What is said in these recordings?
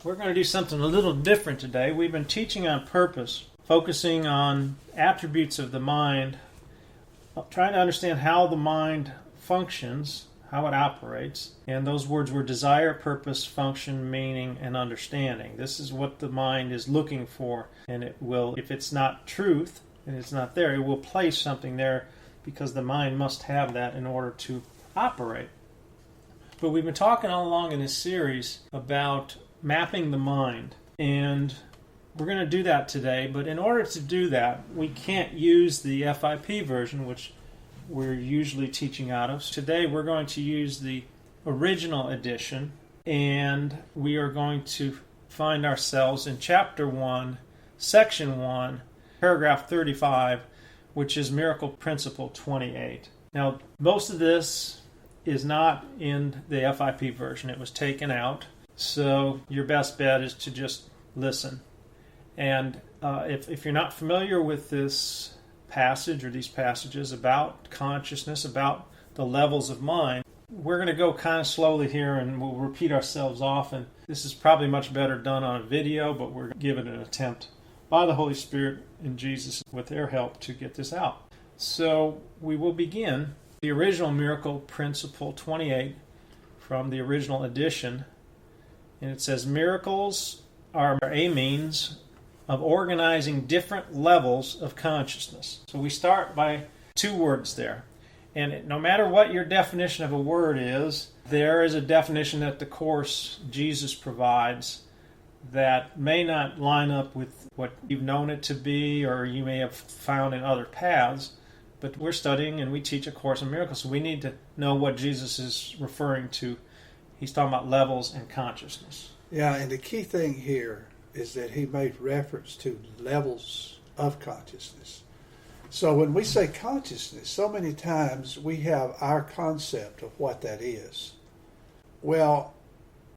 We're going to do something a little different today. We've been teaching on purpose, focusing on attributes of the mind, trying to understand how the mind functions, how it operates. And those words were desire, purpose, function, meaning, and understanding. This is what the mind is looking for. And it will, if it's not truth and it's not there, it will place something there because the mind must have that in order to operate. But we've been talking all along in this series about mapping the mind, and we're going to do that today. But in order to do that, we can't use the FIP version, which we're usually teaching out of. Today we're going to use the original edition, and we are going to find ourselves in chapter 1, section 1, paragraph 35, which is Miracle Principle 28. Now, most of this is not in the FIP version. It was taken out. So your best bet is to just listen. And if you're not familiar with this passage or these passages about consciousness, about the levels of mind, we're going to go kind of slowly here and we'll repeat ourselves often. This is probably much better done on a video, but we're going to give it an attempt by the Holy Spirit and Jesus with their help to get this out. So we will begin the original Miracle Principle 28 from the original edition. And it says, miracles are a means of organizing different levels of consciousness. So we start by two words there. And no matter what your definition of a word is, there is a definition that the Course Jesus provides that may not line up with what you've known it to be or you may have found in other paths. But we're studying and we teach a Course in Miracles, so we need to know what Jesus is referring to. He's talking about levels and consciousness. Yeah, and the key thing here is that he made reference to levels of consciousness. So when we say consciousness, so many times we have our concept of what that is. Well,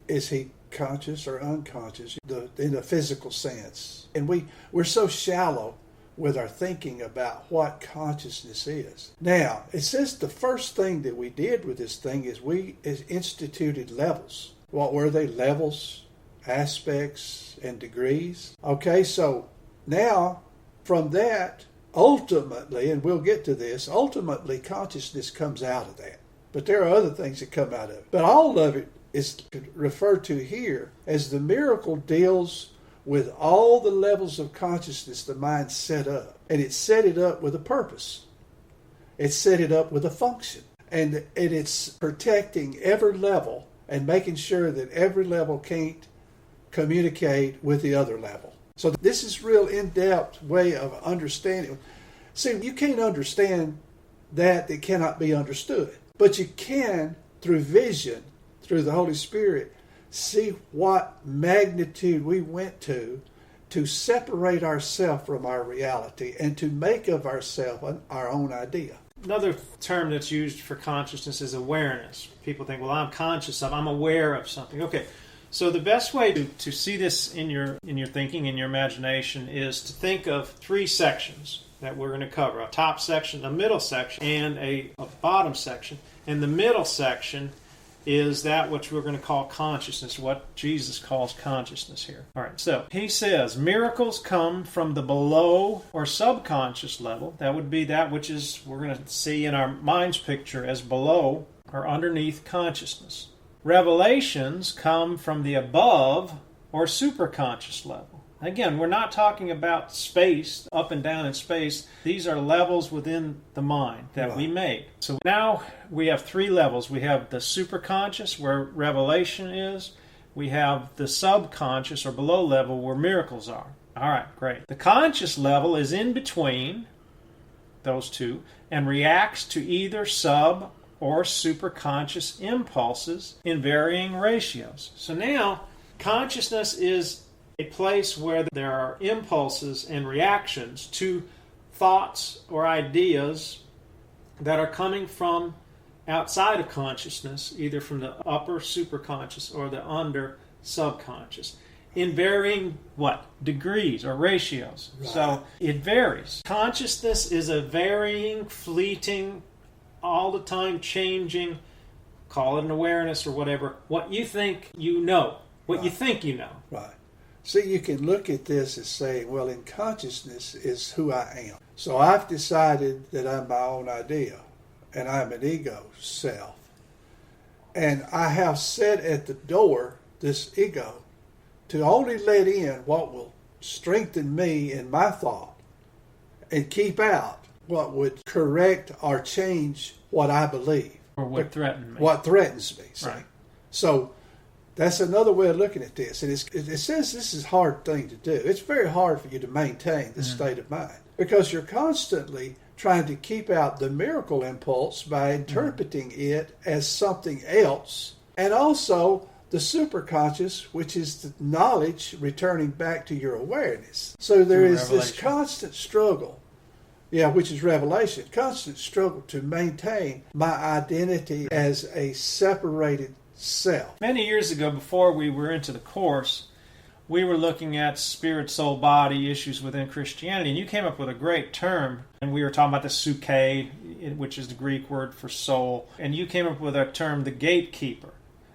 is he conscious or unconscious in the physical sense? And we're so shallow with our thinking about what consciousness is. Now, it says the first thing that we did with this thing is we instituted levels. What were they? Levels, aspects, and degrees. Okay, so now from that, ultimately, and we'll get to this, ultimately consciousness comes out of that. But there are other things that come out of it. But all of it is referred to here as the miracle deals with all the levels of consciousness the mind set up. And it set it up with a purpose. It set it up with a function. And it's protecting every level and making sure that every level can't communicate with the other level. So this is real in-depth way of understanding. See, you can't understand that cannot be understood. But you can, through vision, through the Holy Spirit, see what magnitude we went to separate ourselves from our reality and to make of ourselves our own idea. Another term that's used for consciousness is awareness. People think, well, I'm conscious of, I'm aware of something. Okay, so the best way to see this in your thinking, in your imagination, is to think of three sections that we're going to cover. A top section, a middle section, and a bottom section. And the middle section is that which we're going to call consciousness, what Jesus calls consciousness here. All right, so he says, miracles come from the below or subconscious level. That would be that which is, we're going to see in our mind's picture as below or underneath consciousness. Revelations come from the above or superconscious level. Again, we're not talking about space, up and down in space. These are levels within the mind that we made. So now we have three levels. We have the superconscious, where revelation is. We have the subconscious, or below level, where miracles are. All right, great. The conscious level is in between those two and reacts to either sub or superconscious impulses in varying ratios. So now, consciousness is a place where there are impulses and reactions to thoughts or ideas that are coming from outside of consciousness, either from the upper superconscious or the under subconscious, in varying degrees or ratios. Right. So it varies. Consciousness is a varying, fleeting, all the time changing, call it an awareness or whatever, what you think you know. what you think you know. Right. See, you can look at this as saying, well, in consciousness is who I am. So I've decided that I'm my own idea, and I'm an ego self. And I have set at the door this ego to only let in what will strengthen me in my thought and keep out what would correct or change what I believe. Or what threatened me. What threatens me. See? Right. So that's another way of looking at this. And it says this is a hard thing to do. It's very hard for you to maintain this state of mind because you're constantly trying to keep out the miracle impulse by interpreting it as something else. And also the superconscious, which is the knowledge returning back to your awareness. So there is this constant struggle, which is revelation, constant struggle to maintain my identity as a separated self. Many years ago, before we were into the course, we were looking at spirit, soul, body issues within Christianity, and you came up with a great term, and we were talking about the psyche, which is the Greek word for soul, and you came up with a term, the gatekeeper.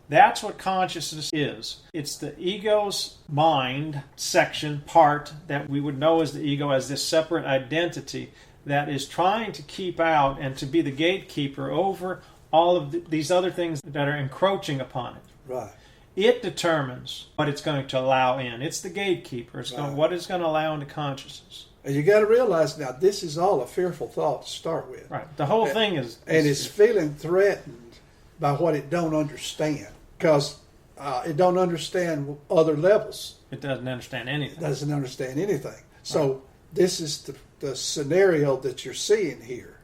That's what consciousness is. It's the ego's mind section, part that we would know as the ego, as this separate identity that is trying to keep out and to be the gatekeeper over all of these other things that are encroaching upon it. Right. It determines what it's going to allow in. It's the gatekeeper. It's what it's going to allow into consciousness. And you got to realize now, this is all a fearful thought to start with. Right. The whole thing is... And it's feeling threatened by what it don't understand. Because it don't understand other levels. It doesn't understand anything. It doesn't understand anything. So this is the scenario that you're seeing here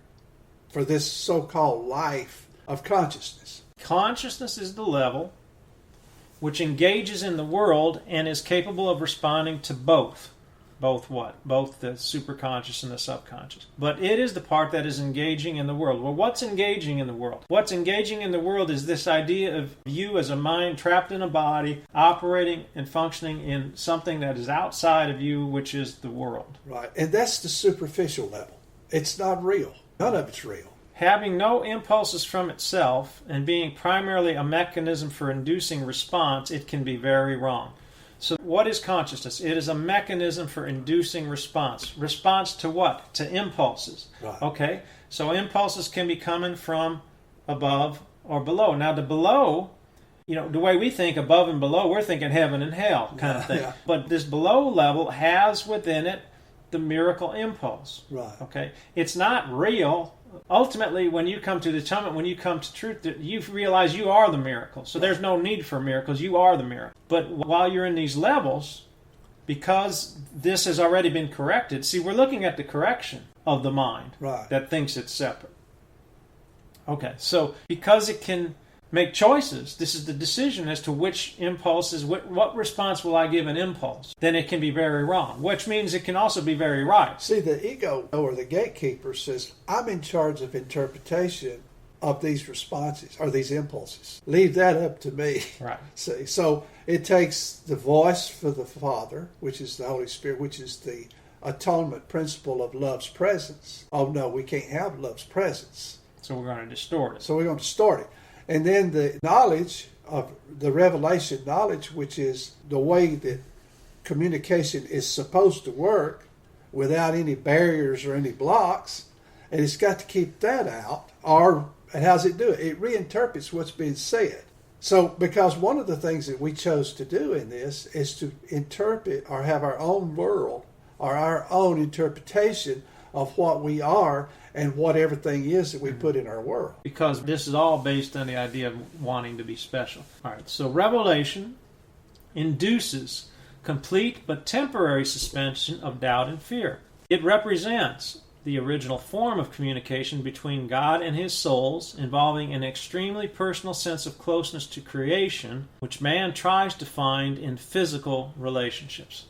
for this so-called life of consciousness. Consciousness is the level which engages in the world and is capable of responding to both. Both what? Both the superconscious and the subconscious. But it is the part that is engaging in the world. Well, what's engaging in the world? What's engaging in the world is this idea of you as a mind trapped in a body, operating and functioning in something that is outside of you, which is the world. Right. And that's the superficial level. It's not real. None of it's real. Having no impulses from itself and being primarily a mechanism for inducing response, it can be very wrong. So what is consciousness? It is a mechanism for inducing response. Response to what? To impulses. Right. Okay? So impulses can be coming from above or below. Now the below, the way we think above and below, we're thinking heaven and hell kind of thing. Yeah. But this below level has within it the miracle impulse. Right. Okay? It's not real. Ultimately, when you come to the atonement, when you come to truth, you realize you are the miracle. So there's no need for miracles. You are the miracle. But while you're in these levels, because this has already been corrected, see, we're looking at the correction of the mind that thinks it's separate. Okay, so because it can make choices, this is the decision as to which impulses, what response will I give an impulse, then it can be very wrong, which means it can also be very right. See, the ego or the gatekeeper says, I'm in charge of interpretation of these responses or these impulses. Leave that up to me. Right. See, so it takes the voice for the Father, which is the Holy Spirit, which is the atonement principle of love's presence. Oh no, we can't have love's presence. So we're going to distort it. So we're going to distort it. And then the knowledge of the revelation knowledge, which is the way that communication is supposed to work without any barriers or any blocks, and it's got to keep that out. And how's it do it? It reinterprets what's being said. So, because one of the things that we chose to do in this is to interpret or have our own world or our own interpretation of what we are and what everything is that we put in our world. Because this is all based on the idea of wanting to be special. All right, so revelation induces complete but temporary suspension of doubt and fear. It represents the original form of communication between God and his souls, involving an extremely personal sense of closeness to creation, which man tries to find in physical relationships.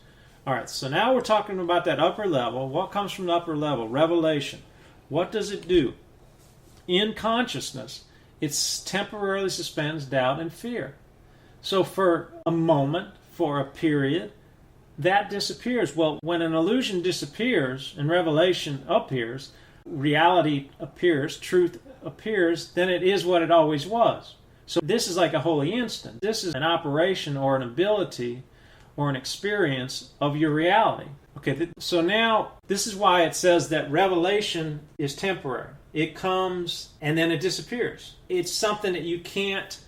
All right, so now we're talking about that upper level. What comes from the upper level? Revelation. What does it do? In consciousness, it temporarily suspends doubt and fear. So for a moment, for a period, that disappears. Well, when an illusion disappears and revelation appears, reality appears, truth appears, then it is what it always was. So this is like a holy instant. This is an operation or an ability or an experience of your reality. Okay, so now this is why it says that revelation is temporary. It comes and then it disappears. It's something that you can't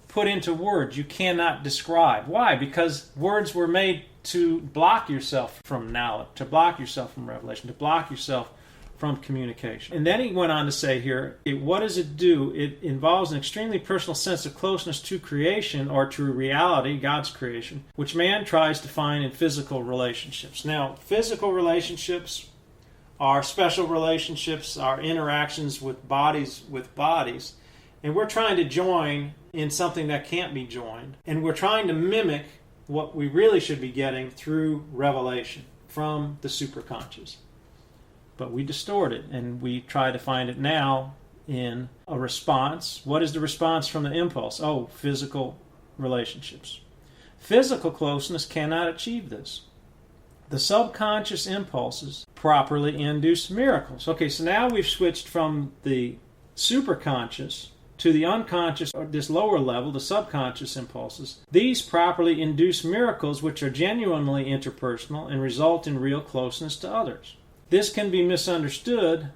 put into words. You cannot describe. Why? Because words were made to block yourself from knowledge, to block yourself from revelation, to block yourself from communication. And then he went on to say here, what does it do? It involves an extremely personal sense of closeness to creation or to reality, God's creation, which man tries to find in physical relationships. Now, physical relationships are special relationships, are interactions with bodies, and we're trying to join in something that can't be joined. And we're trying to mimic what we really should be getting through revelation from the superconscious. But we distort it, and we try to find it now in a response. What is the response from the impulse? Oh, physical relationships. Physical closeness cannot achieve this. The subconscious impulses properly induce miracles. Okay, so now we've switched from the superconscious to the unconscious, or this lower level, the subconscious impulses. These properly induce miracles which are genuinely interpersonal and result in real closeness to others. This can be misunderstood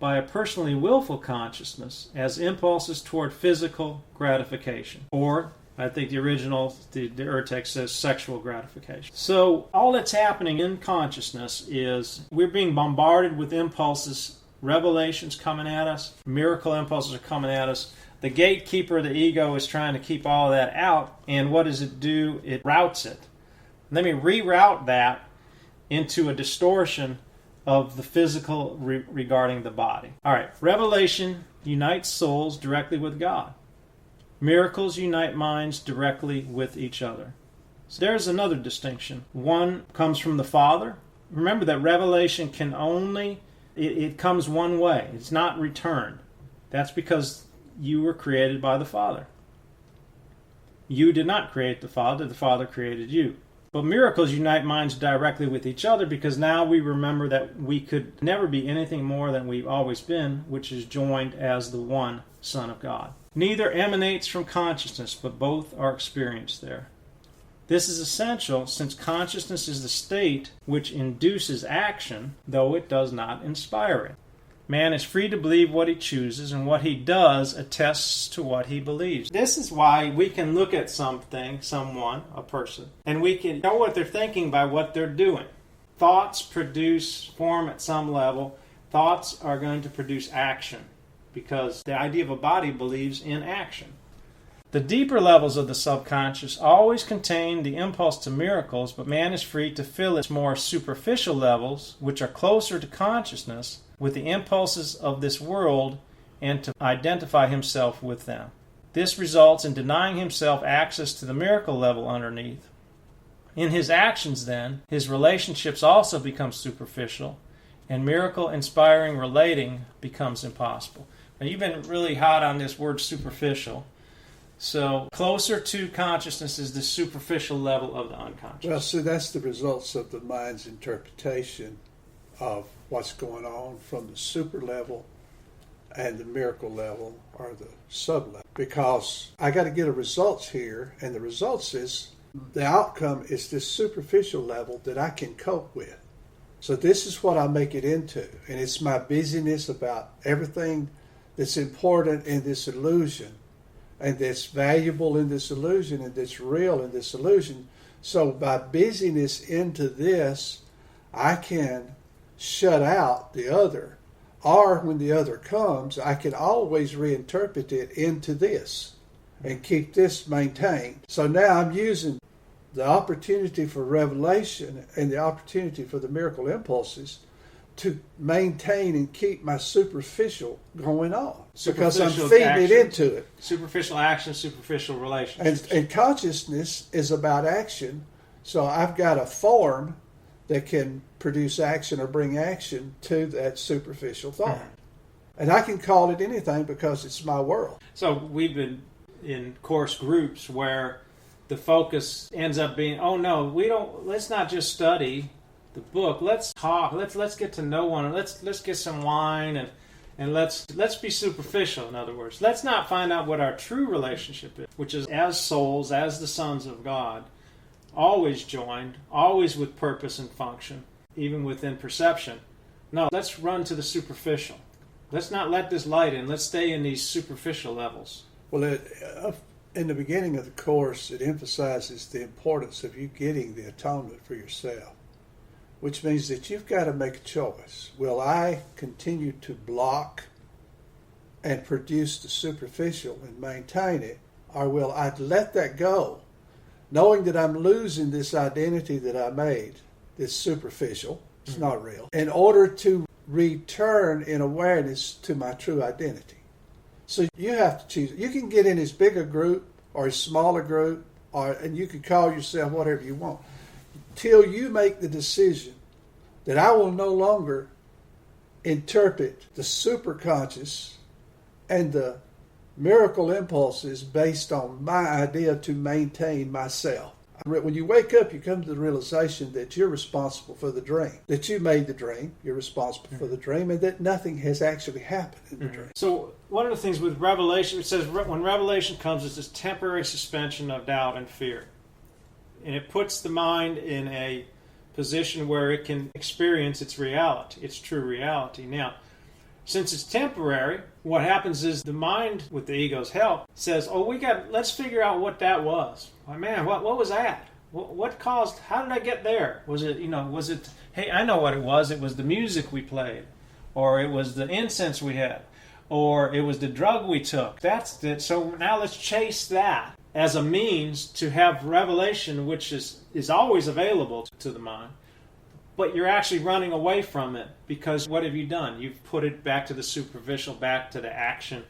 by a personally willful consciousness as impulses toward physical gratification, or I think the original, the Urtext says sexual gratification. So all that's happening in consciousness is we're being bombarded with impulses, revelations coming at us, miracle impulses are coming at us. The gatekeeper, the ego, is trying to keep all of that out, and what does it do? It routes it. Let me reroute that into a distortion of the physical regarding the body. All right, revelation unites souls directly with God. Miracles unite minds directly with each other. So there's another distinction. One comes from the Father. Remember that revelation can only, it comes one way. It's not returned. That's because you were created by the Father. You did not create the Father created you. But miracles unite minds directly with each other because now we remember that we could never be anything more than we've always been, which is joined as the one Son of God. Neither emanates from consciousness, but both are experienced there. This is essential since consciousness is the state which induces action, though it does not inspire it. Man is free to believe what he chooses, and what he does attests to what he believes. This is why we can look at something, someone, a person, and we can know what they're thinking by what they're doing. Thoughts form at some level. Thoughts are going to produce action, because the idea of a body believes in action. The deeper levels of the subconscious always contain the impulse to miracles, but man is free to fill its more superficial levels, which are closer to consciousness, with the impulses of this world and to identify himself with them. This results in denying himself access to the miracle level underneath. In his actions, then, his relationships also become superficial, and miracle-inspiring relating becomes impossible. Now, you've been really hot on this word superficial. So, closer to consciousness is the superficial level of the unconscious. Well, see, that's the results of the mind's interpretation of what's going on from the super level and the miracle level or the sub level. Because I got to get a results here, and the results is the outcome is this superficial level that I can cope with. So this is what I make it into, and it's my busyness about everything that's important in this illusion and that's valuable in this illusion and that's real in this illusion. So by busyness into this, I can shut out the other. Or when the other comes, I can always reinterpret it into this and keep this maintained. So now I'm using the opportunity for revelation and the opportunity for the miracle impulses to maintain and keep my superficial going on. Because I'm feeding it into it. Superficial action, superficial relationships. And consciousness is about action. So I've got a form that can produce action or bring action to that superficial thought. And I can call it anything because it's my world. So we've been in course groups where the focus ends up being, oh no, let's not just study the book, let's talk, let's get to know one, let's get some wine And let's be superficial, in other words. Let's not find out what our true relationship is, which is as souls, as the sons of God, always joined, always with purpose and function, even within perception. No, let's run to the superficial. Let's not let this light in. Let's stay in these superficial levels. Well, in the beginning of the course, it emphasizes the importance of you getting the atonement for yourself, which means that you've got to make a choice. Will I continue to block and produce the superficial and maintain it, or will I let that go, knowing that I'm losing this identity that I made, this superficial, it's not real, in order to return in awareness to my true identity? So you have to choose. You can get in as big a group or a smaller group, and you can call yourself whatever you want, till you make the decision that I will no longer interpret the superconscious and the miracle impulses based on my idea to maintain myself. When you wake up, you come to the realization that you're responsible for the dream, that you made the dream, you're responsible for the dream, and that nothing has actually happened in the dream. So one of the things with revelation, it says when revelation comes, it's this temporary suspension of doubt and fear. And it puts the mind in a position where it can experience its reality, its true reality. Now, since it's temporary, what happens is the mind, with the ego's help, says, let's figure out what that was. Well, man, what was that? What caused, how did I get there? Was it, hey, I know what it was. It was the music we played, or it was the incense we had, or it was the drug we took. That's it. So now let's chase that as a means to have revelation, which is always available to the mind. But you're actually running away from it, because what have you done? You've put it back to the superficial, back to the action,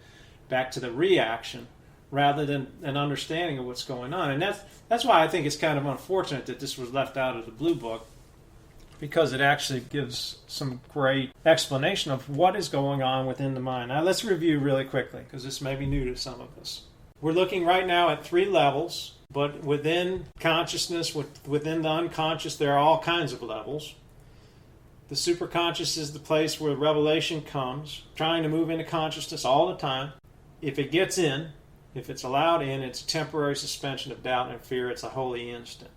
back to the reaction, rather than an understanding of what's going on. And that's why I think it's kind of unfortunate that this was left out of the Blue Book, because it actually gives some great explanation of what is going on within the mind. Now let's review really quickly, because this may be new to some of us. We're looking right now at 3 levels. But within consciousness, within the unconscious, there are all kinds of levels. The superconscious is the place where revelation comes, trying to move into consciousness all the time. If it gets in, if it's allowed in, it's a temporary suspension of doubt and fear. It's a holy instant.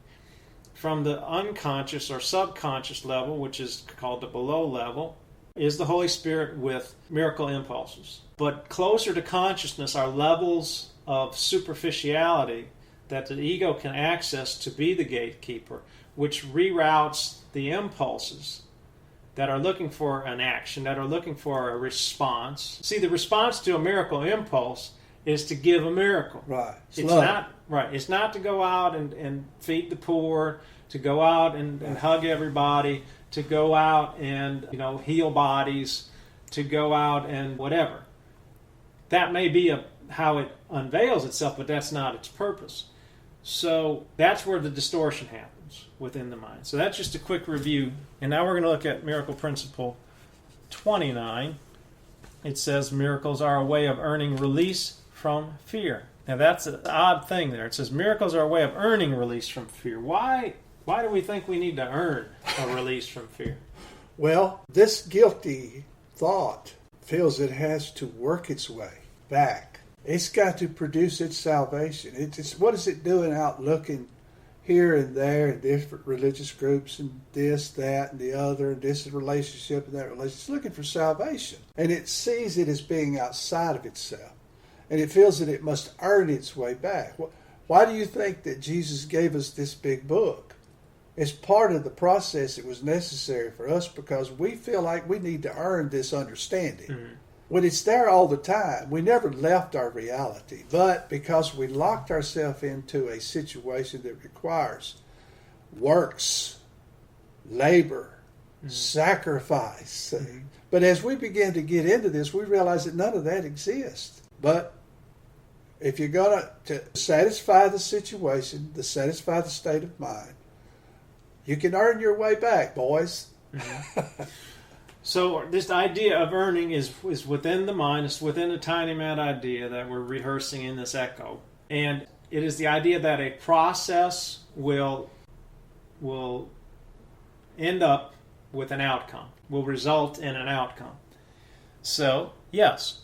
From the unconscious or subconscious level, which is called the below level, is the Holy Spirit with miracle impulses. But closer to consciousness are levels of superficiality that the ego can access to be the gatekeeper, which reroutes the impulses that are looking for an action, that are looking for a response. See, the response to a miracle impulse is to give a miracle. Right. It's not to go out and feed the poor, to go out and hug everybody, to go out and heal bodies, to go out and whatever. That may be how it unveils itself, but that's not its purpose. So that's where the distortion happens within the mind. So that's just a quick review. And now we're going to look at Miracle Principle 29. It says miracles are a way of earning release from fear. Now that's an odd thing there. It says miracles are a way of earning release from fear. Why do we think we need to earn a release from fear? Well, this guilty thought feels it has to work its way back. It's got to produce its salvation. It's what is it doing out looking here and there in different religious groups and this, that, and the other, and this relationship and that relationship? It's looking for salvation. And it sees it as being outside of itself. And it feels that it must earn its way back. Why do you think that Jesus gave us this big book? It's part of the process. It was necessary for us because we feel like we need to earn this understanding. Mm-hmm. When it's there all the time, we never left our reality. But because we locked ourselves into a situation that requires works, labor, sacrifice. Mm-hmm. But as we begin to get into this, we realize that none of that exists. But if you're going to satisfy the situation, to satisfy the state of mind, you can earn your way back, boys. Mm-hmm. So this idea of earning is within the mind. It's within the tiny mad idea that we're rehearsing in this echo. And it is the idea that a process will end up with an outcome, will result in an outcome. So, yes,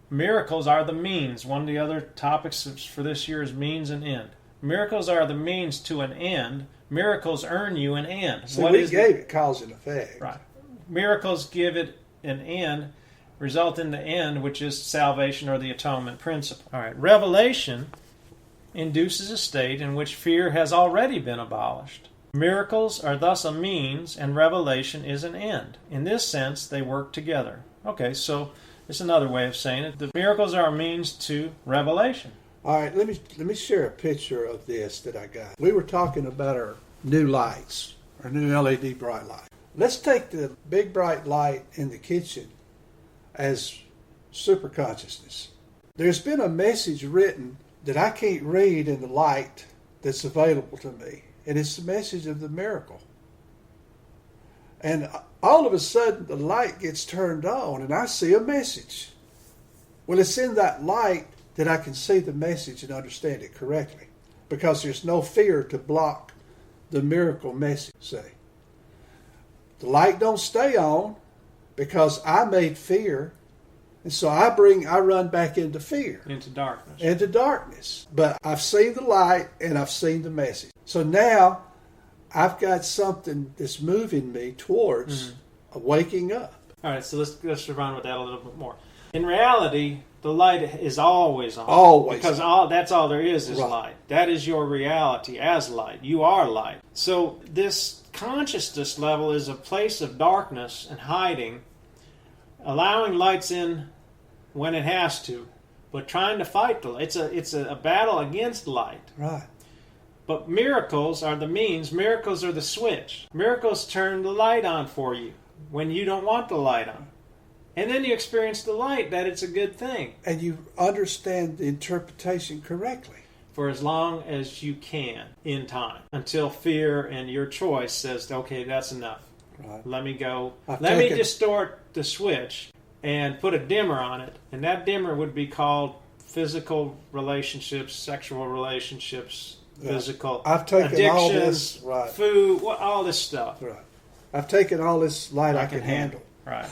miracles are the means. One of the other topics for this year is means and end. Miracles are the means to an end. Miracles earn you an end. So we gave it cause and effect. Right. Miracles give it an end, result in the end, which is salvation or the atonement principle. All right. Revelation induces a state in which fear has already been abolished. Miracles are thus a means, and revelation is an end. In this sense, they work together. Okay, so it's another way of saying it. The miracles are a means to revelation. All right, let me share a picture of this that I got. We were talking about our new lights, our new LED bright light. Let's take the big bright light in the kitchen as superconsciousness. There's been a message written that I can't read in the light that's available to me, and it's the message of the miracle. And all of a sudden, the light gets turned on, and I see a message. Well, it's in that light that I can see the message and understand it correctly, because there's no fear to block the miracle message, say. The light don't stay on because I made fear, and so I run back into fear. Into darkness. Into darkness. But I've seen the light and I've seen the message. So now I've got something that's moving me towards waking up. All right, so let's run with that a little bit more. In reality, the light is always on. Always. Because that's all there is right. Light. That is your reality as light. You are light. So this consciousness level is a place of darkness and hiding, allowing lights in when it has to, but trying to fight the light. It's a battle against light. Right. But miracles are the means. Miracles are the switch. Miracles turn the light on for you when you don't want the light on. And then you experience the light, that it's a good thing. And you understand the interpretation correctly. For as long as you can in time. Until fear and your choice says, okay, that's enough. Right. Let me go. Let me distort the switch and put a dimmer on it. And that dimmer would be called physical relationships, sexual relationships, physical I've taken addictions, all this, right. food, all this stuff. Right. I've taken all this light I can handle. Right.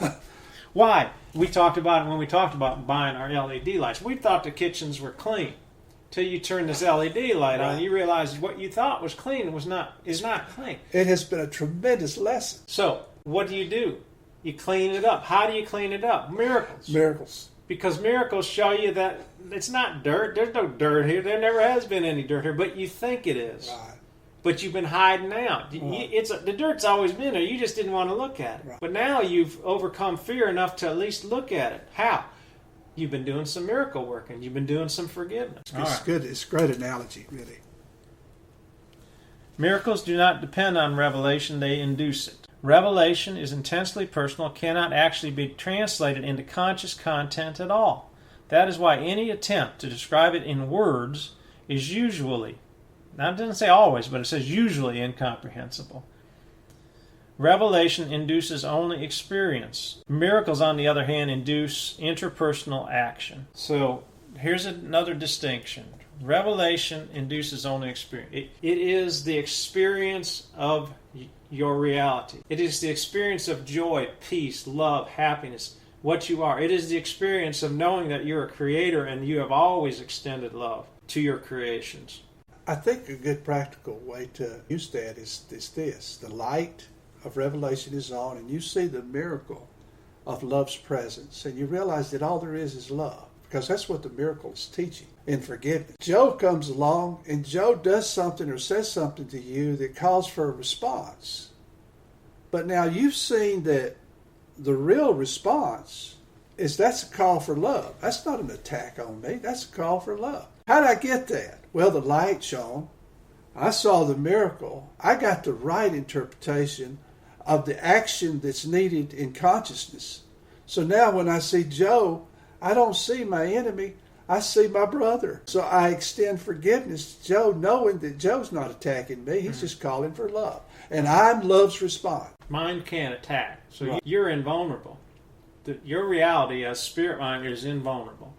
Why? We talked about it when we talked about buying our LED lights. We thought the kitchens were clean. Till you turn this LED light on, you realize what you thought was clean is not clean. It has been a tremendous lesson. So, what do? You clean it up. How do you clean it up? Miracles. Miracles. Because miracles show you that it's not dirt. There's no dirt here. There never has been any dirt here, but you think it is. Right. But you've been hiding out. Right. The dirt's always been there. You just didn't want to look at it. Right. But now you've overcome fear enough to at least look at it. How? You've been doing some miracle work, and you've been doing some forgiveness. It's good. It's a great analogy, really. Miracles do not depend on revelation. They induce it. Revelation is intensely personal, cannot actually be translated into conscious content at all. That is why any attempt to describe it in words is usually, now it doesn't say always, but it says usually incomprehensible. Revelation induces only experience. Miracles, on the other hand, induce interpersonal action. So here's another distinction. Revelation induces only experience. It is the experience of your reality. It is the experience of joy, peace, love, happiness, what you are. It is the experience of knowing that you're a creator and you have always extended love to your creations. I think a good practical way to use that is this. The light of revelation is on, and you see the miracle of love's presence, and you realize that all there is love, because that's what the miracle is teaching in forgiveness. Joe comes along, and Joe does something or says something to you that calls for a response. But now you've seen that the real response is that's a call for love. That's not an attack on me. That's a call for love. How did I get that? Well, the light shone. I saw the miracle. I got the right interpretation of the action that's needed in consciousness. So now when I see Joe, I don't see my enemy. I see my brother. So I extend forgiveness to Joe, knowing that Joe's not attacking me. He's just calling for love. And I'm love's response. Mind can't attack. So you're invulnerable. Your reality as spirit mind is invulnerable.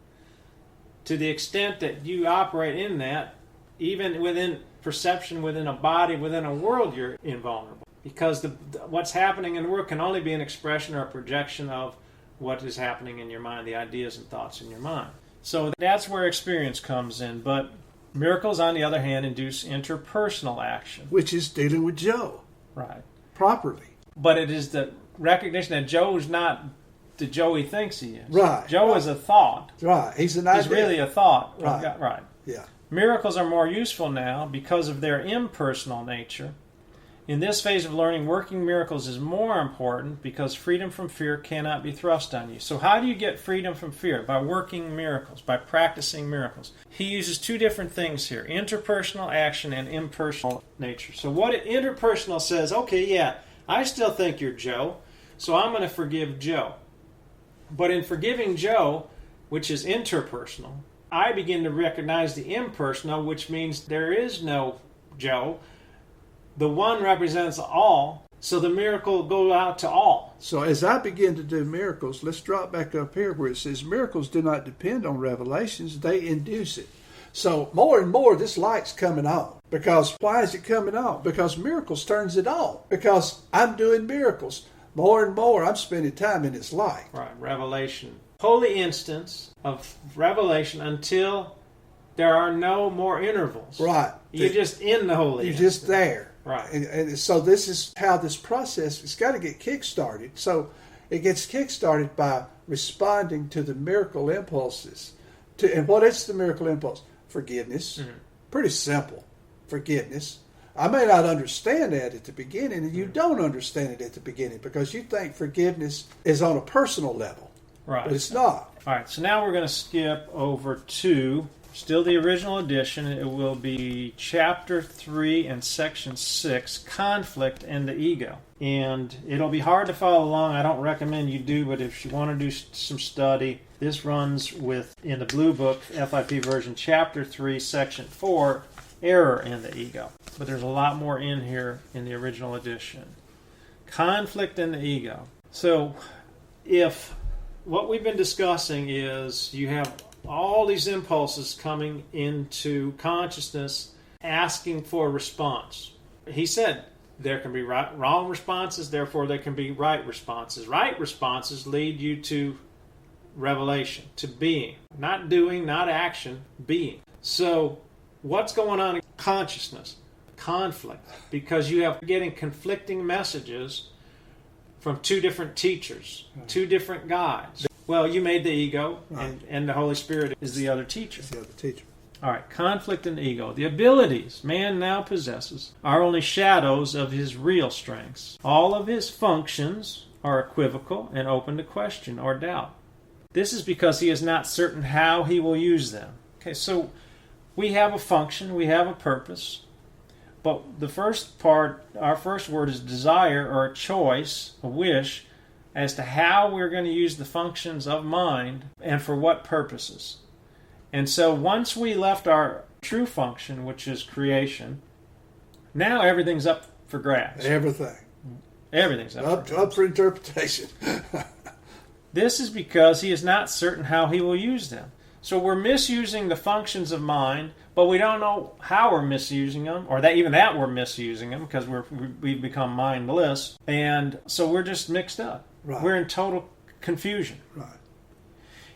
To the extent that you operate in that, even within perception, within a body, within a world, you're invulnerable. Because what's happening in the world can only be an expression or a projection of what is happening in your mind, the ideas and thoughts in your mind. So that's where experience comes in. But miracles, on the other hand, induce interpersonal action. Which is dealing with Joe. Right. Properly. But it is the recognition that Joe is not the Joe he thinks he is. Right. Joe is a thought. Right. He's an idea. He's really a thought. Right. Right. Yeah. Miracles are more useful now because of their impersonal nature. In this phase of learning, working miracles is more important because freedom from fear cannot be thrust on you. So how do you get freedom from fear? By working miracles, by practicing miracles. He uses two different things here, interpersonal action and impersonal nature. So what interpersonal says, okay, yeah, I still think you're Joe, so I'm going to forgive Joe. But in forgiving Joe, which is interpersonal, I begin to recognize the impersonal, which means there is no Joe. The one represents all, so the miracle will go out to all. So as I begin to do miracles, let's drop back up here where it says miracles do not depend on revelations, they induce it. So more and more this light's coming on. Because why is it coming on? Because miracles turns it on. Because I'm doing miracles. More and more I'm spending time in this light. Right, revelation. Holy instance of revelation until there are no more intervals. Right. You're just in the holy You're instance. just there. Right. And so this is how this process, it's got to get kick-started. So it gets kick-started by responding to the miracle impulses. And what is the miracle impulse? Forgiveness. Mm-hmm. Pretty simple. Forgiveness. I may not understand that at the beginning, and you don't understand it at the beginning because you think forgiveness is on a personal level. Right. But it's not. All right, so now we're going to skip over to still the original edition. It will be Chapter 3 and Section 6, Conflict and the Ego. And it'll be hard to follow along. I don't recommend you do, but if you want to do some study, this runs with, in the Blue Book, FIP version, Chapter 3, Section 4, Error in the Ego. But there's a lot more in here in the original edition. Conflict and the Ego. So if what we've been discussing is you have all these impulses coming into consciousness asking for a response. He said there can be wrong responses, therefore there can be right responses. Right responses lead you to revelation, to being. Not doing, not action, being. So what's going on in consciousness? Conflict. Because you have getting conflicting messages from two different teachers, two different guides. Well, you made the ego, right. and the Holy Spirit is the other teacher. It's the other teacher. All right, conflict and ego. The abilities man now possesses are only shadows of his real strengths. All of his functions are equivocal and open to question or doubt. This is because he is not certain how he will use them. Okay, so we have a function, we have a purpose, but the first part, our first word is desire or a choice, a wish, as to how we're going to use the functions of mind and for what purposes. And so once we left our true function, which is creation, now everything's up for grabs. Everything. Everything's up for interpretation. This is because he is not certain how he will use them. So we're misusing the functions of mind, but we don't know how we're misusing them, or that we're misusing them because we've become mindless, and so we're just mixed up. Right. We're in total confusion. Right.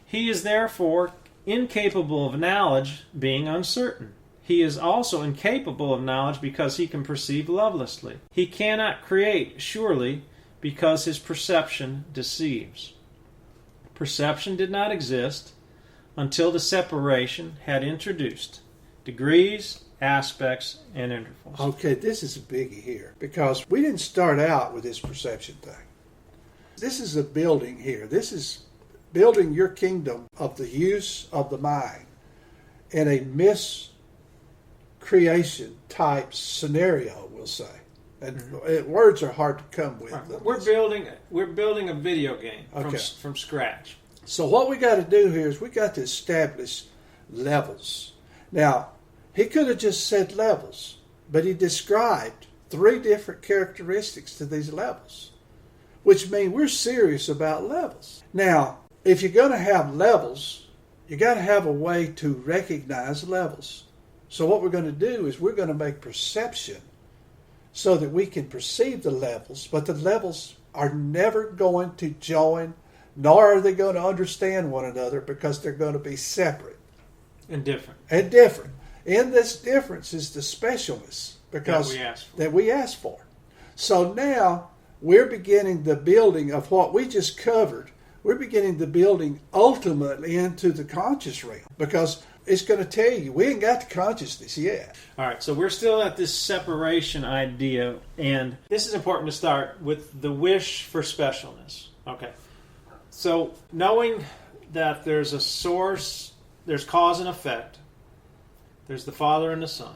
He is therefore incapable of knowledge, being uncertain. He is also incapable of knowledge because he can perceive lovelessly. He cannot create, surely, because his perception deceives. Perception did not exist until the separation had introduced degrees, aspects, and intervals. Okay, this is a biggie here because we didn't start out with this perception thing. This is a building here. This is building your kingdom of the use of the mind in a miscreation type scenario, we'll say. And words are hard to come with. Right. We're building a video game from scratch. So what we got to do here is we got to establish levels. Now, he could have just said levels, but he described 3 different characteristics to these levels, which mean we're serious about levels. Now, if you're going to have levels, you got to have a way to recognize levels. So what we're going to do is we're going to make perception so that we can perceive the levels, but the levels are never going to join nor are they going to understand one another because they're going to be separate and different. And different. In this difference is the specialness because that we ask for. So now we're beginning the building of what we just covered. We're beginning the building ultimately into the conscious realm because it's going to tell you we ain't got the consciousness yet. All right, so we're still at this separation idea, and this is important to start with the wish for specialness. Okay, so knowing that there's a source, there's cause and effect, there's the Father and the Son.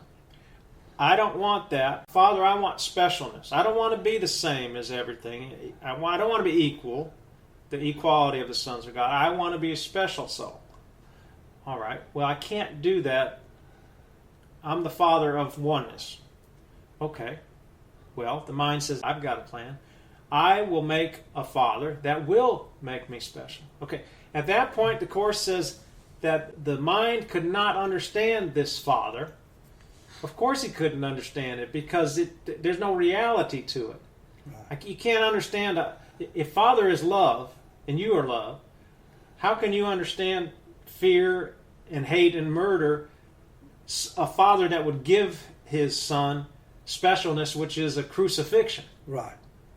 I don't want that. Father, I want specialness. I don't want to be the same as everything. I don't want to be equal, the equality of the sons of God. I want to be a special soul. All right, well, I can't do that. I'm the Father of oneness. Okay, well, the mind says, I've got a plan. I will make a Father that will make me special. Okay, at that point, the Course says that the mind could not understand this Father. Of course he couldn't understand it because there's no reality to it. Right. You can't understand, if Father is love and you are love, how can you understand fear and hate and murder, a Father that would give his Son specialness, which is a crucifixion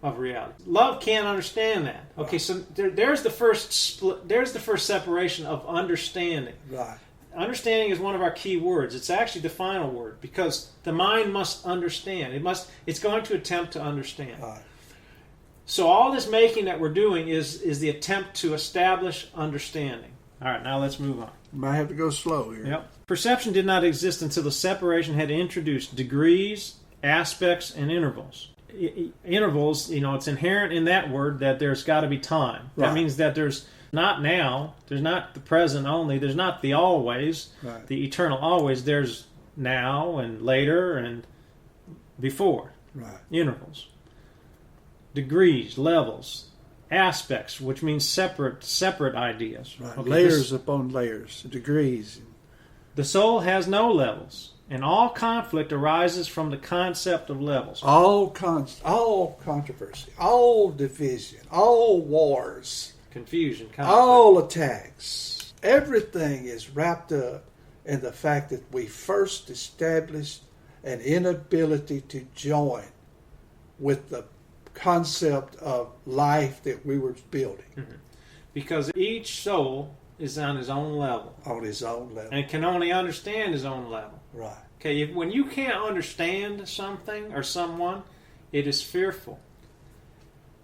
of reality? Love can't understand that. Okay, so there's the first split, there's the first separation of understanding. Right. Understanding is one of our key words. It's actually the final word because the mind must understand. It's going to attempt to understand. Right. So all this making that we're doing is the attempt to establish understanding. All right, now let's move on. Might have to go slow here. Yep. Perception did not exist until the separation had introduced degrees, aspects, and intervals. Intervals, it's inherent in that word that there's got to be time. Right. That means that there's not now, there's not the present only, there's not the always, the eternal always. There's now and later and before. Right. Intervals. Degrees, levels, aspects, which means separate ideas. Right. Okay, layers upon layers, degrees. The soul has no levels, and all conflict arises from the concept of levels. All controversy, all division, all wars, confusion, conflict. All attacks. Everything is wrapped up in the fact that we first established an inability to join with the concept of life that we were building. Mm-hmm. Because each soul is on his own level. On his own level. And can only understand his own level. Right. Okay, when you can't understand something or someone, it is fearful.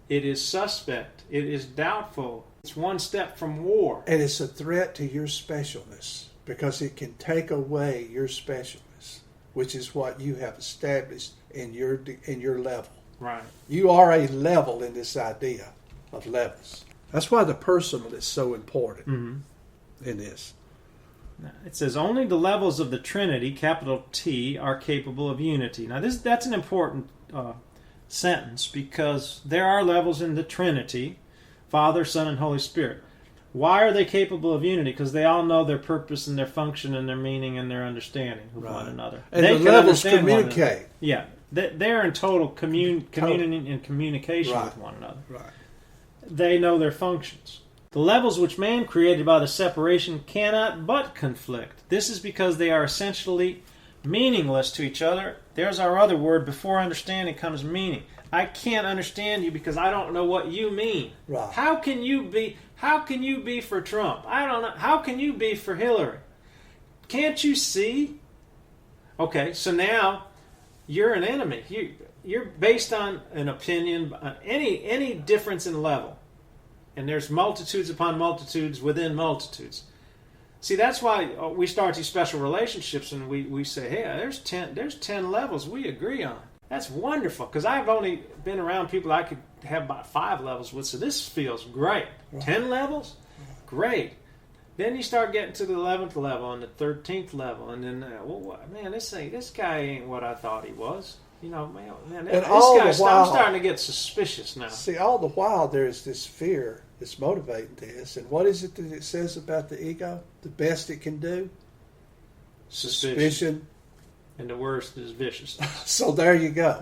It is suspect. It is doubtful. It's one step from war. And it's a threat to your specialness because it can take away your specialness, which is what you have established in your level. Right. You are a level in this idea of levels. That's why the personal is so important in this. Now, it says only the levels of the Trinity, capital T, are capable of unity. Now that's an important sentence because there are levels in the Trinity, Father, Son, and Holy Spirit. Why are they capable of unity? Because they all know their purpose and their function and their meaning and their understanding of one another. And they the levels communicate. Yeah. They're in total communion and communication with one another. Right. They know their functions. The levels which man created by the separation cannot but conflict. This is because they are essentially meaningless to each other. There's our other word. Before understanding comes meaning. I can't understand you because I don't know what you mean. Right. How can you be for Trump? I don't know. How can you be for Hillary? Can't you see? Okay, so now you're an enemy. You're based on an opinion, on any difference in level. And there's multitudes upon multitudes within multitudes. See, that's why we start these special relationships and we say, hey, there's 10 levels we agree on. That's wonderful, because I've only been around people I could have about 5 levels with, so this feels great. Right. 10 levels? Great. Then you start getting to the 11th level and the 13th level, and then, this guy ain't what I thought he was. I'm starting to get suspicious now. See, all the while there's this fear that's motivating this, and what is it that it says about the ego? The best it can do? Suspicion. And the worst is viciousness. So there you go.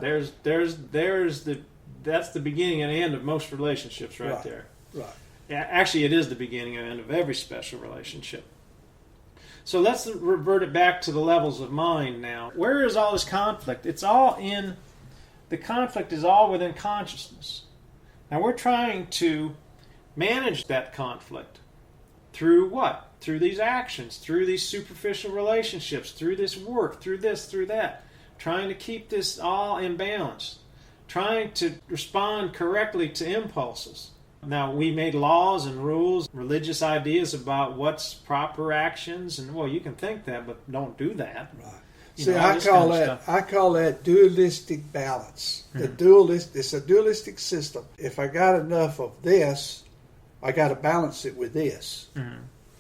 That's the beginning and end of most relationships right there. Right. Actually, it is the beginning and end of every special relationship. So let's revert it back to the levels of mind now. Where is all this conflict? The conflict is all within consciousness. Now we're trying to manage that conflict through what? Through these actions, through these superficial relationships, through this work, through this, through that. Trying to keep this all in balance. Trying to respond correctly to impulses. Now, we made laws and rules, religious ideas about what's proper actions, and well, you can think that, but don't do that. Right. You See, know, I call that dualistic balance. It's a dualistic system. If I got enough of this, I got to balance it with this,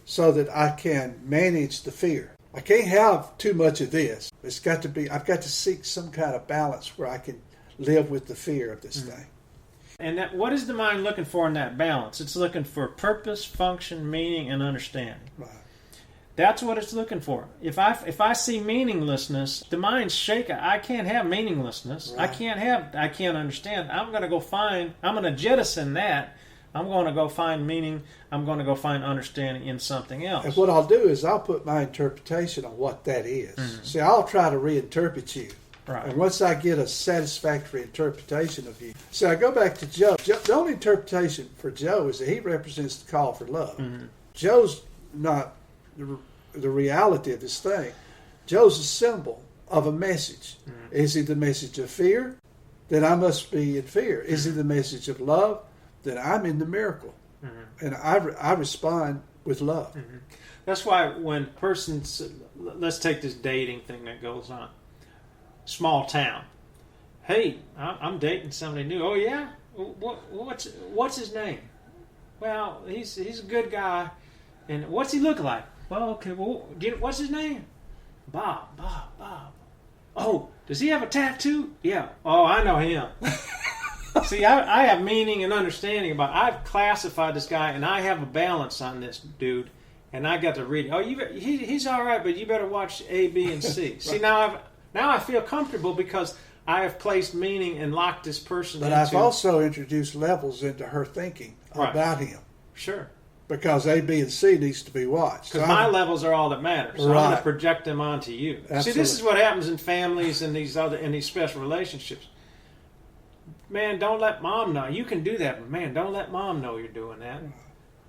so that I can manage the fear. I can't have too much of this. It's got to be. I've got to seek some kind of balance where I can live with the fear of this thing. And what is the mind looking for in that balance? It's looking for purpose, function, meaning, and understanding. Right. That's what it's looking for. If I see meaninglessness, the mind's shaken. I can't have meaninglessness. Right. I can't understand. I'm going to jettison that. I'm going to go find meaning. I'm going to go find understanding in something else. And what I'll do is I'll put my interpretation on what that is. See, I'll try to reinterpret you. Right. And once I get a satisfactory interpretation of you. So I go back to Joe. The only interpretation for Joe is that he represents the call for love. Joe's not the reality of this thing. Joe's a symbol of a message. Is he the message of fear? Then I must be in fear. Is he the message of love? Then I'm in the miracle. And I respond with love. That's why when persons, let's take this dating thing that goes on. Small town. Hey, I'm dating somebody new. Oh yeah? What's his name? Well, he's a good guy. And what's he look like? Well, okay. Well, what's his name? Bob. Oh, does he have a tattoo? Yeah. Oh, I know him. See, I have meaning and understanding about. I've classified this guy, and I have a balance on this dude. And I got to read it. Oh, he's all right, but you better watch A, B, and C. Right. See, now I feel comfortable because I have placed meaning and locked this person into... But I've also introduced levels into her thinking about him. Sure. Because A, B, and C needs to be watched. Because my levels are all that matter. So I'm going to project them onto you. Absolutely. See, this is what happens in families and these special relationships. Man, don't let mom know. You can do that, but man, don't let mom know you're doing that.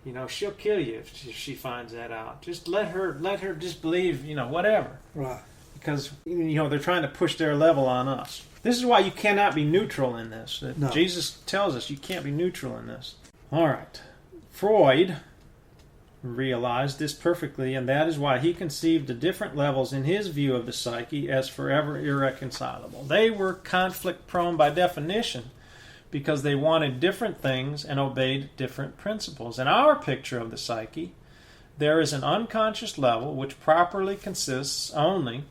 You know, she'll kill you if she finds that out. Just let her just believe, whatever. Right. Because, they're trying to push their level on us. This is why you cannot be neutral in this. No. Jesus tells us you can't be neutral in this. All right. Freud realized this perfectly, and that is why he conceived the different levels in his view of the psyche as forever irreconcilable. They were conflict-prone by definition because they wanted different things and obeyed different principles. In our picture of the psyche, there is an unconscious level which properly consists only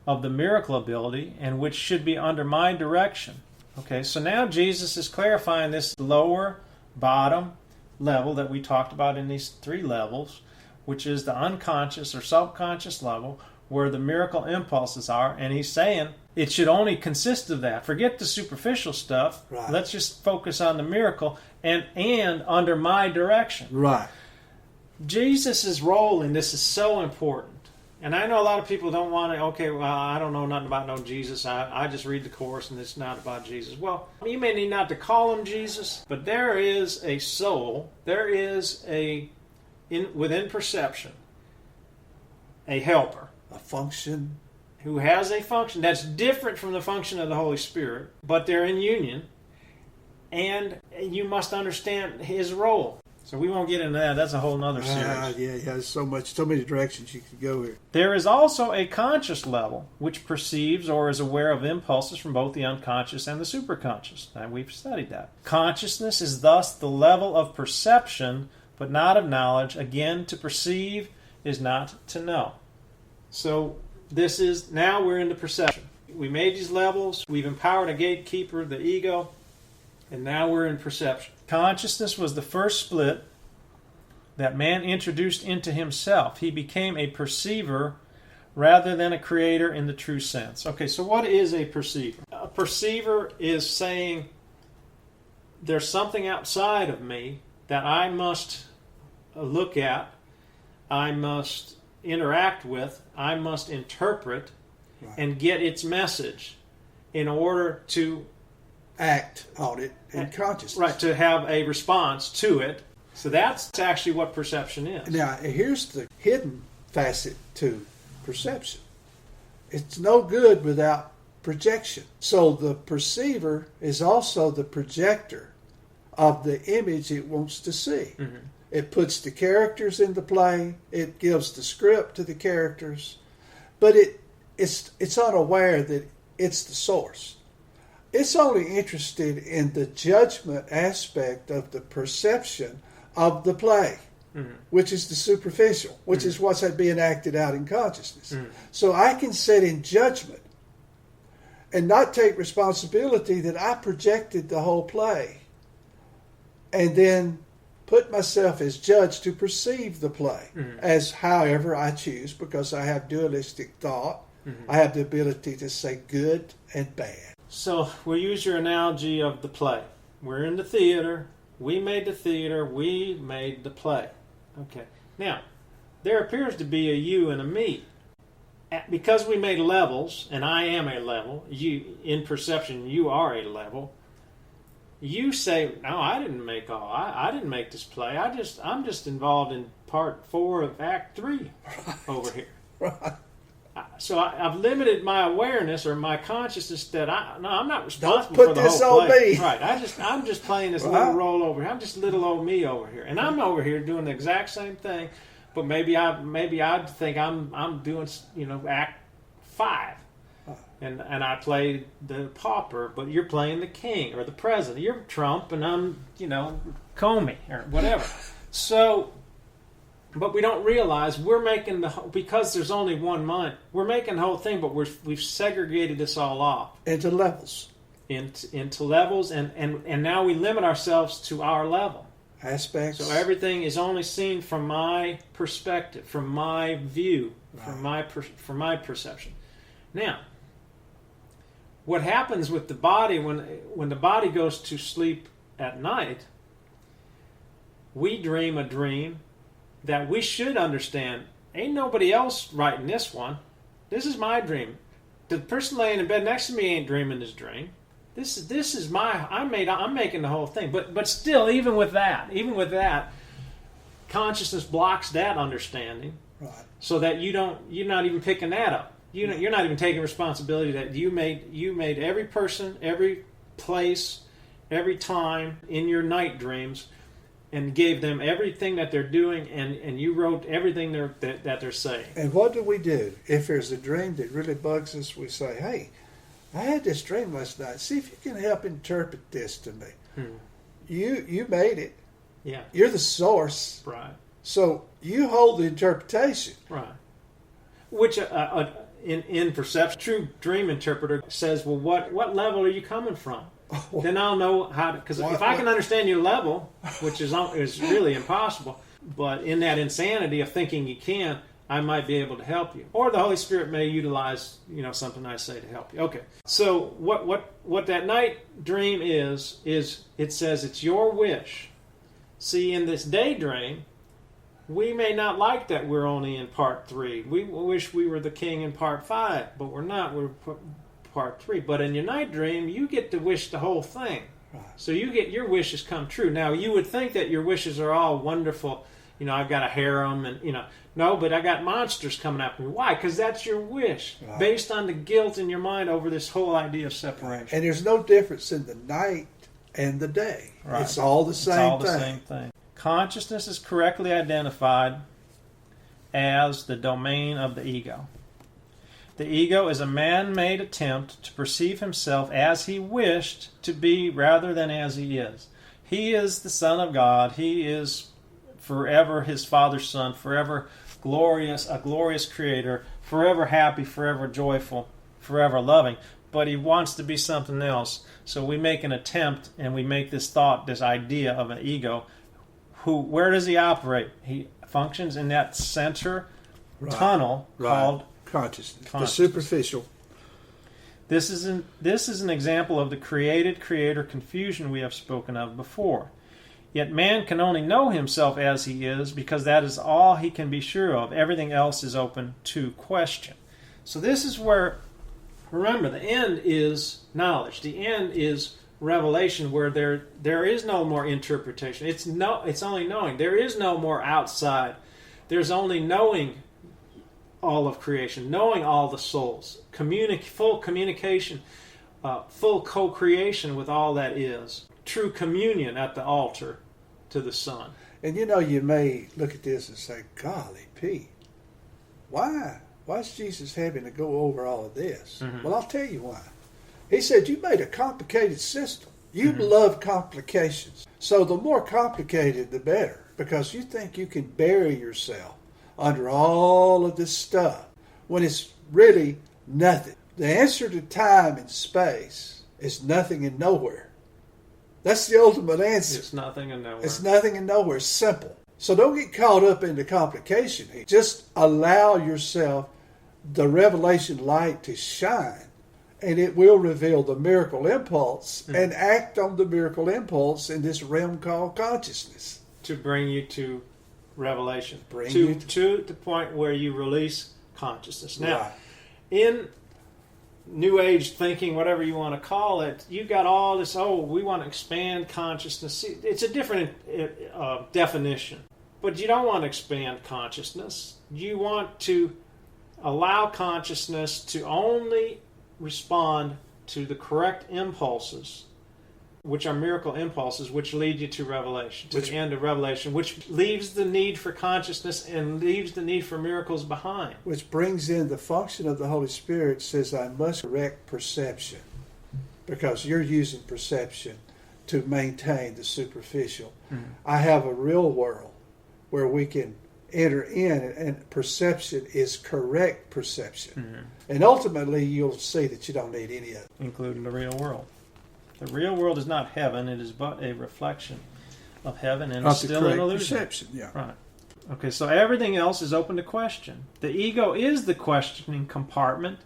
of the miracle ability and which should be under my direction. Okay, so now Jesus is clarifying this lower bottom level that we talked about in these three levels, which is the unconscious or subconscious level where the miracle impulses are, and he's saying it should only consist of that. Forget the superficial stuff. Right. Let's just focus on the miracle and under my direction. Right. Jesus' role in this is so important. And I know a lot of people don't want to, okay, well, I don't know nothing about no Jesus. I just read the course and it's not about Jesus. Well, you may need not to call him Jesus, but there is a soul, there is within perception, a helper. A function. Who has a function that's different from the function of the Holy Spirit, but they're in union, and you must understand his role. So we won't get into that. That's a whole other series. Yeah. There's so many directions you could go here. There is also a conscious level which perceives or is aware of impulses from both the unconscious and the superconscious. And we've studied that. Consciousness is thus the level of perception, but not of knowledge. Again, to perceive is not to know. So now we're into perception. We made these levels. We've empowered a gatekeeper, the ego, and now we're in perception. Consciousness was the first split that man introduced into himself. He became a perceiver rather than a creator in the true sense. Okay, so what is a perceiver? A perceiver is saying there's something outside of me that I must look at, I must interact with, I must interpret, and get its message in order to act on it in consciousness. Right, to have a response to it. So that's actually what perception is. Now, here's the hidden facet to perception. It's no good without projection. So the perceiver is also the projector of the image it wants to see. Mm-hmm. It puts the characters into play. It gives the script to the characters. But it's unaware that it's the source. It's only interested in the judgment aspect of the perception of the play, which is the superficial, which is what's being acted out in consciousness. So I can sit in judgment and not take responsibility that I projected the whole play, and then put myself as judge to perceive the play as however I choose, because I have dualistic thought. I have the ability to say good and bad. So we'll use your analogy of the play. We're in the theater. We made the theater. We made the play. Okay. Now, there appears to be a you and a me. Because we made levels, and I am a level, you in perception, you are a level. You say, no, I didn't make I didn't make this play. I'm just involved in part 4 of Act 3 over here. Right. So I've limited my awareness or my consciousness that I'm not responsible for the this whole on play. me. Right. I'm just playing this little role over here. I'm just little old me over here, and I'm over here doing the exact same thing. But maybe I think I'm doing Act 5, and I play the pauper, but you're playing the king or the president. You're Trump, and I'm Comey or whatever. So. But we don't realize we're making because there's only one mind. We're making the whole thing, but we've segregated this all off into levels, into levels, and now we limit ourselves to our level aspects. So everything is only seen from my perspective, from my view, from my perception. Now, what happens with the body when the body goes to sleep at night? We dream a dream that we should understand. Ain't nobody else writing this one. This is my dream. The person laying in bed next to me ain't dreaming this dream. This is I'm making the whole thing. But still, even with that, consciousness blocks that understanding, right? So that you're not even picking that up. You're not even taking responsibility that you made every person, every place, every time in your night dreams, and gave them everything that they're doing, and you wrote everything that they're saying. And what do we do? If there's a dream that really bugs us, we say, hey, I had this dream last night. See if you can help interpret this to me. You made it. Yeah. You're the source. Right. So you hold the interpretation. Right. Which, in perception, true dream interpreter says, well, what level are you coming from? Then I'll know how to, because if I can understand your level, which is really impossible, but in that insanity of thinking you can, I might be able to help you, or the Holy Spirit may utilize something I say to help you. Okay, so what that night dream is it says it's your wish. See, in this daydream, we may not like that we're only in part 3. We wish we were the king in part 5, but we're not. We're part 3. But in your night dream, you get to wish the whole thing. Right. So you get your wishes come true. Now, you would think that your wishes are all wonderful. I've got a harem, and no, but I got monsters coming after me. Why? Because that's your wish, right, based on the guilt in your mind over this whole idea of separation. And there's no difference in the night and the day. Right. It's all the same thing. Same thing. Consciousness is correctly identified as the domain of the ego. The ego is a man-made attempt to perceive himself as he wished to be rather than as he is. He is the Son of God. He is forever his Father's Son, forever glorious, a glorious Creator, forever happy, forever joyful, forever loving. But he wants to be something else. So we make an attempt, and we make this thought, this idea of an ego. Where does he operate? He functions in that center tunnel called consciousness, the superficial. This is an example of the created-creator confusion we have spoken of before. Yet man can only know himself as he is because that is all he can be sure of. Everything else is open to question. So this is where, remember, the end is knowledge. The end is revelation, where there is no more interpretation. It's only knowing. There is no more outside. There's only knowing all of creation, knowing all the souls, full communication, full co-creation with all that is, true communion at the altar to the Son. And you may look at this and say, golly, Pete, why is Jesus having to go over all of this? Mm-hmm. Well, I'll tell you why. He said, you made a complicated system. You love complications. So the more complicated, the better, because you think you can bury yourself under all of this stuff when it's really nothing. The answer to time and space is nothing and nowhere. That's the ultimate answer. It's nothing and nowhere. It's nothing and nowhere. It's simple. So don't get caught up in the complication here. Just allow yourself the revelation light to shine, and it will reveal the miracle impulse and act on the miracle impulse in this realm called consciousness. To bring you to revelation. To the point where you release consciousness. Now, right. In New Age thinking, whatever you want to call it, you got all this, we want to expand consciousness. See, it's a different definition. But you don't want to expand consciousness. You want to allow consciousness to only respond to the correct impulses, which are miracle impulses, which lead you to revelation, to the end of revelation, which leaves the need for consciousness and leaves the need for miracles behind. Which brings in the function of the Holy Spirit, says, I must correct perception, because you're using perception to maintain the superficial. Mm-hmm. I have a real world where we can enter in, and perception is correct perception. Mm-hmm. And ultimately, you'll see that you don't need any of it. Including the real world. The real world is not heaven, it is but a reflection of heaven, and it's still an illusion. Perception, yeah. Right. Okay, so everything else is open to question. The ego is the questioning compartment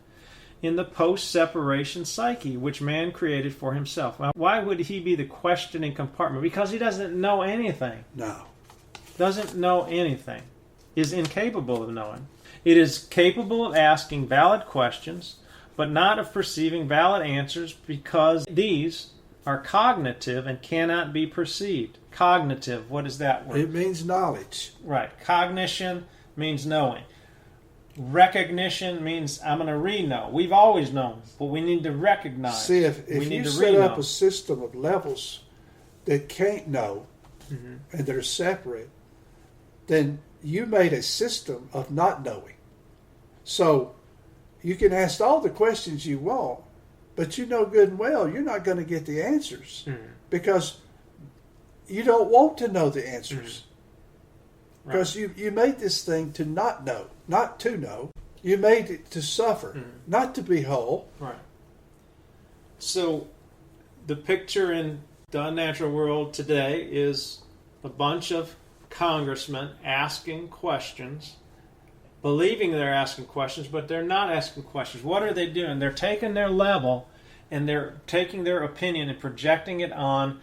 in the post-separation psyche, which man created for himself. Well, why would he be the questioning compartment? Because he doesn't know anything. No. Doesn't know anything. Is incapable of knowing. It is capable of asking valid questions, but not of perceiving valid answers, because these are cognitive and cannot be perceived. Cognitive, what is that word? It means knowledge. Right. Cognition means knowing. Recognition means I'm going to re-know. We've always known, but we need to recognize. See, if you set up a system of levels that can't know, mm-hmm. and that are separate, then you made a system of not knowing. So you can ask all the questions you want, but you know good and well you're not going to get the answers, mm-hmm. because you don't want to know the answers. Mm-hmm. Right. Because you made this thing to not know, not to know. You made it to suffer, mm-hmm. not to be whole. Right. So the picture in the unnatural world today is a bunch of congressmen asking questions, believing they're asking questions, but they're not asking questions. What are they doing? They're taking their level and they're taking their opinion and projecting it on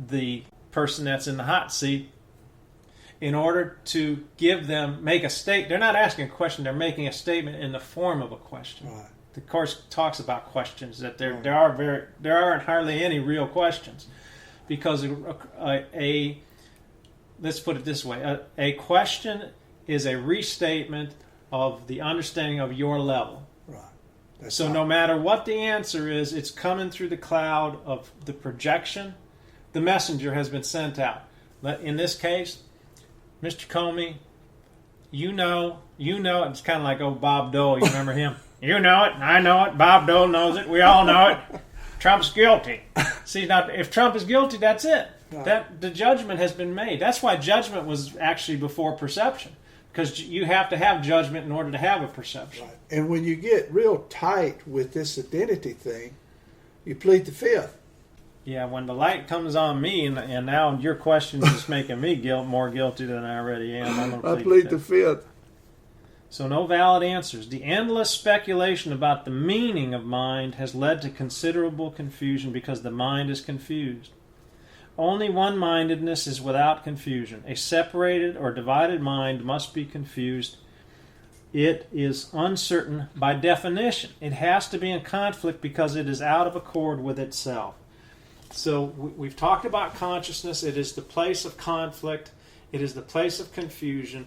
the person that's in the hot seat in order to make a statement. They're not asking a question, they're making a statement in the form of a question. Right. The Course talks about questions, that there aren't hardly any real questions, because let's put it this way, a question is a restatement of the understanding of your level. Right. So no matter what the answer is, it's coming through the cloud of the projection. The messenger has been sent out. In this case, Mr. Comey, you know, it's kind of like old Bob Dole. You remember him? You know it, I know it, Bob Dole knows it, we all know it. Trump's guilty. See, now, if Trump is guilty, that's it. Right. The judgment has been made. That's why judgment was actually before perception, because you have to have judgment in order to have a perception. Right. And when you get real tight with this identity thing, you plead the fifth. Yeah, when the light comes on me, and now your question is making me more guilty than I already am, I'm going to plead the fifth. So no valid answers. The endless speculation about the meaning of mind has led to considerable confusion, because the mind is confused. only one-mindedness is without confusion. A separated or divided mind must be confused. It is uncertain by definition. It has to be in conflict because it is out of accord with itself. So we've talked about consciousness. It is the place of conflict. It is the place of confusion.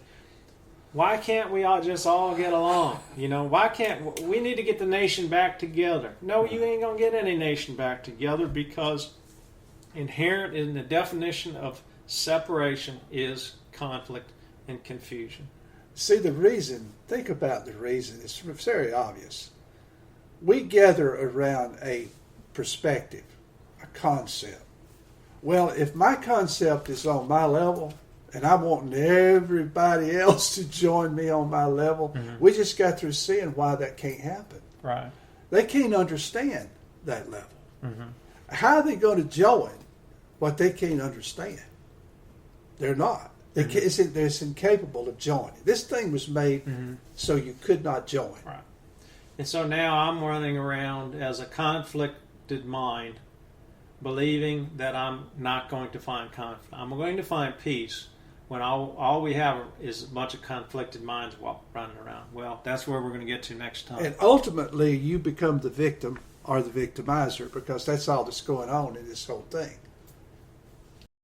Why can't we all get along? Why can't we need to get the nation back together? No, you ain't going to get any nation back together, because inherent in the definition of separation is conflict and confusion. See, think about the reason. It's very obvious. We gather around a perspective, a concept. Well, if my concept is on my level, and I'm wanting everybody else to join me on my level, we just got through seeing why that can't happen. Right. They can't understand that level. How are they going to join what they can't understand? They're not. They're incapable of joining. This thing was made so you could not join. Right. And so now I'm running around as a conflicted mind, believing that I'm not going to find conflict. I'm going to find peace when all we have is a bunch of conflicted minds running around. Well, that's where we're going to get to next time. And ultimately, you become the victim or the victimizer, because that's all that's going on in this whole thing.